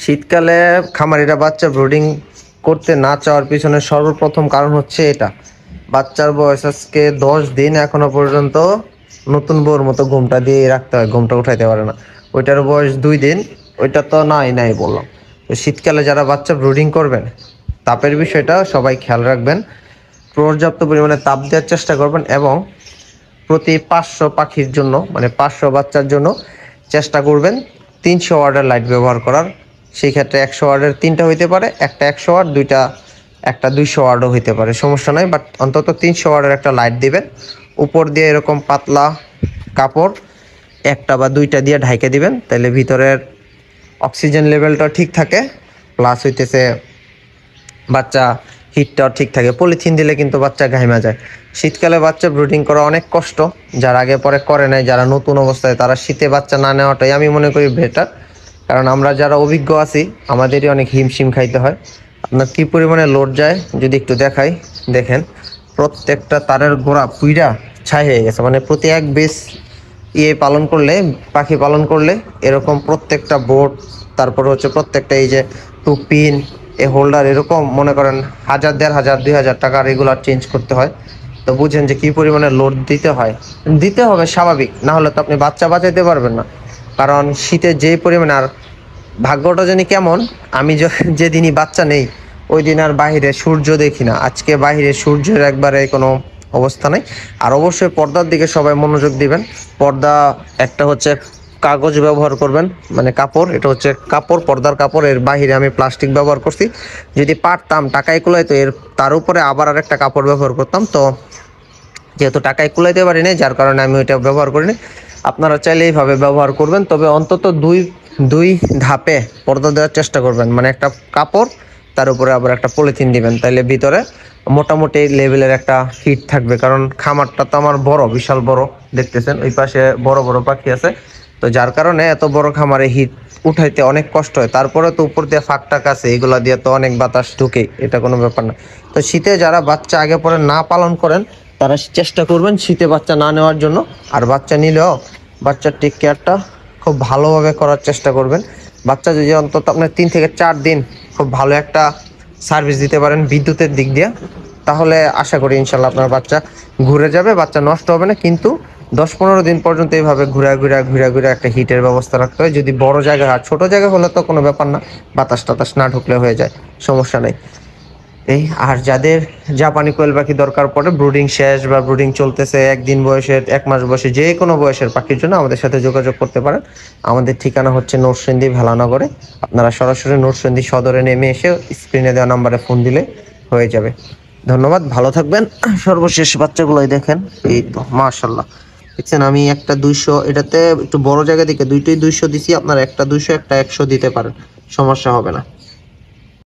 শীতকালে খামারিরা বাচ্চা ব্রুডিং করতে না চাওয়ার পিছনে সর্বপ্রথম কারণ হচ্ছে এটা। বাচ্চার বয়স আজকে 10 দিন, এখনো পর্যন্ত নতুন বউর মতো ঘুমটা দিয়ে রাখতে হয়, ঘুমটা উঠাইতে পারে না। ওইটার বয়স 2 দিন, ওইটা তো নাই বললাম। তো শীতকালে যারা বাচ্চা ব্রুডিং করবেন, তাপের বিষয়টা সবাই খেয়াল রাখবেন। পর্যাপ্ত পরিমাণে তাপ দেওয়ার চেষ্টা করবেন এবং প্রতি 500 পাখির জন্য, মানে 500 বাচ্চার জন্য চেষ্টা করবেন 300 ওয়াটের লাইট ব্যবহার করার। সেই ক্ষেত্রে 100 ওয়াটের 3টা হইতে পারে, একটা 100 ওয়াট, দুইটা একটা 200 ওয়াটও হইতে পারে, সমস্যা নাই। বাট অন্তত 300 ওয়াটের একটা লাইট দিবেন। উপর দিয়ে এরকম পাতলা কাপড় একটা বা দুইটা দিয়ে ঢাইকে দিবেন, তাহলে ভিতরের অক্সিজেন লেভেলটা ঠিক থাকে, প্লাস হইতেছে বাচ্চা হিটটাও ঠিক থাকে। পলিথিন দিলে কিন্তু বাচ্চা ঘাইমা যায়। শীতকালে বাচ্চা ব্রুডিং করা অনেক কষ্ট, যারা আগে পরে করে নাই, যারা নতুন অবস্থায়, তারা শীতে বাচ্চা না নেওয়াটাই আমি মনে করি বেটার। কারণ আমরা যারা অভিজ্ঞ আছি, আমাদেরই অনেক হিমশিম খাইতে হয়। আপনার কী পরিমাণে লোড যায় যদি একটু দেখাই, দেখেন প্রত্যেকটা তারের গোড়া পুইরা ছাই হয়ে গেছে। মানে প্রতি এক বেস পালন করলে, পাখি পালন করলে এরকম প্রত্যেকটা বোর্ড, তারপর হচ্ছে প্রত্যেকটা এই যে টুপিন, এই হোল্ডার, এরকম মনে করেন 1000, 1500, 2000 টাকা রেগুলার চেঞ্জ করতে হয়। তো বুঝেন যে কি পরিমাণে লোড দিতে হবে স্বাভাবিক, না হলে তো আপনি বাচ্চা বাঁচাইতে পারবেন না। কারণ শীতে যে পরিমাণে, আর ভাগ্যটা জানি কেমন, আমি যেদিনই বাচ্চা নেই ওই দিন আর বাহিরে সূর্য দেখি না। আজকে বাহিরে সূর্যের একবারে কোনো অবস্থা নেই। আর অবশ্যই পর্দার দিকে সবাই মনোযোগ দিবেন। পর্দা একটা হচ্ছে কাগজ ব্যবহার করবেন, মানে কাপড়, এটা হচ্ছে কাপড়, পর্দার কাপড়। এর বাহিরে আমি প্লাস্টিক ব্যবহার করছি। যদি পারতাম টাকায় কুলাই তো তার উপরে আবার আরেকটা কাপড় ব্যবহার করতাম। তো যেহেতু টাকায় কুলাইতে পারি না, যার কারণে আমি ওইটা ব্যবহার করিনি। আপনারা চাইলে এইভাবে ব্যবহার করবেন, তবে অন্তত দুই ধাপে পর্দা দেওয়ার চেষ্টা করবেন। মানে একটা কাপড়, তার উপরে আবার একটা পলিথিন দিবেন, তাইলে ভিতরে মোটামুটি লেভেলের একটা হিট থাকবে। কারণ খামারটা তো আমার বড়, বিশাল বড়, দেখতেছেন ওই পাশে বড় বড় পাখি আছে। তো যার কারণে এত বড় খামারে হিট উঠাইতে অনেক কষ্ট হয়। তারপরে তো উপর দিয়ে ফাঁকটাক আছে, এগুলা দিয়ে তো অনেক বাতাস ঢুকে, এটা কোনো ব্যাপার না। তো শীতে যারা বাচ্চা আগে পরে না পালন করেন, তারা চেষ্টা করবেন শীতে বাচ্চা না নেওয়ার জন্য। আর বাচ্চা নিলেও বাচ্চার টেক কেয়ারটা খুব ভালোভাবে করার চেষ্টা করবেন। বাচ্চা যদি অন্তত আপনার 3 থেকে 4 দিন খুব ভালো একটা সার্ভিস দিতে পারেন বিদ্যুতের দিক দিয়ে, তাহলে আশা করি ইনশাল্লাহ আপনার বাচ্চা ঘুরে যাবে, বাচ্চা নষ্ট হবে না। কিন্তু 10-15 দিন পর্যন্ত এইভাবে ঘুরে একটা হিটের ব্যবস্থা রাখতে হয়। যদি বড় জায়গা, আর ছোট জায়গা হলে তো কোনো ব্যাপার না, বাতাস টাতাস না ঢুকলে হয়ে যায়, সমস্যা নেই। আর যাদের জাপানি কোয়েল পাখি দরকার পড়ে, ব্রুডিং শেষ বা ব্রুডিং চলতেছে, 1 দিন বয়সের, 1 মাস বয়সে, যে কোনো বয়সের পাখির জন্য আমাদের সাথে যোগাযোগ করতে পারেন। আমাদের ঠিকানা হচ্ছে নরসিংদী ভেলানগরে। আপনারা সরাসরি নরসিংদী সদরে নেমে এসে স্ক্রিনে দেওয়া নাম্বারে ফোন দিলে হয়ে যাবে। ধন্যবাদ, ভালো থাকবেন। সর্বশেষ বাচ্চাগুলোই দেখেন, এই তো মাশাআল্লাহ, দেখছেন আমি একটা 200, এটাতে একটু বড় জায়গা থেকে দুইটাই 200 দিছি। আপনারা একটা 200, একটা 100 দিতে পারেন, সমস্যা হবে না।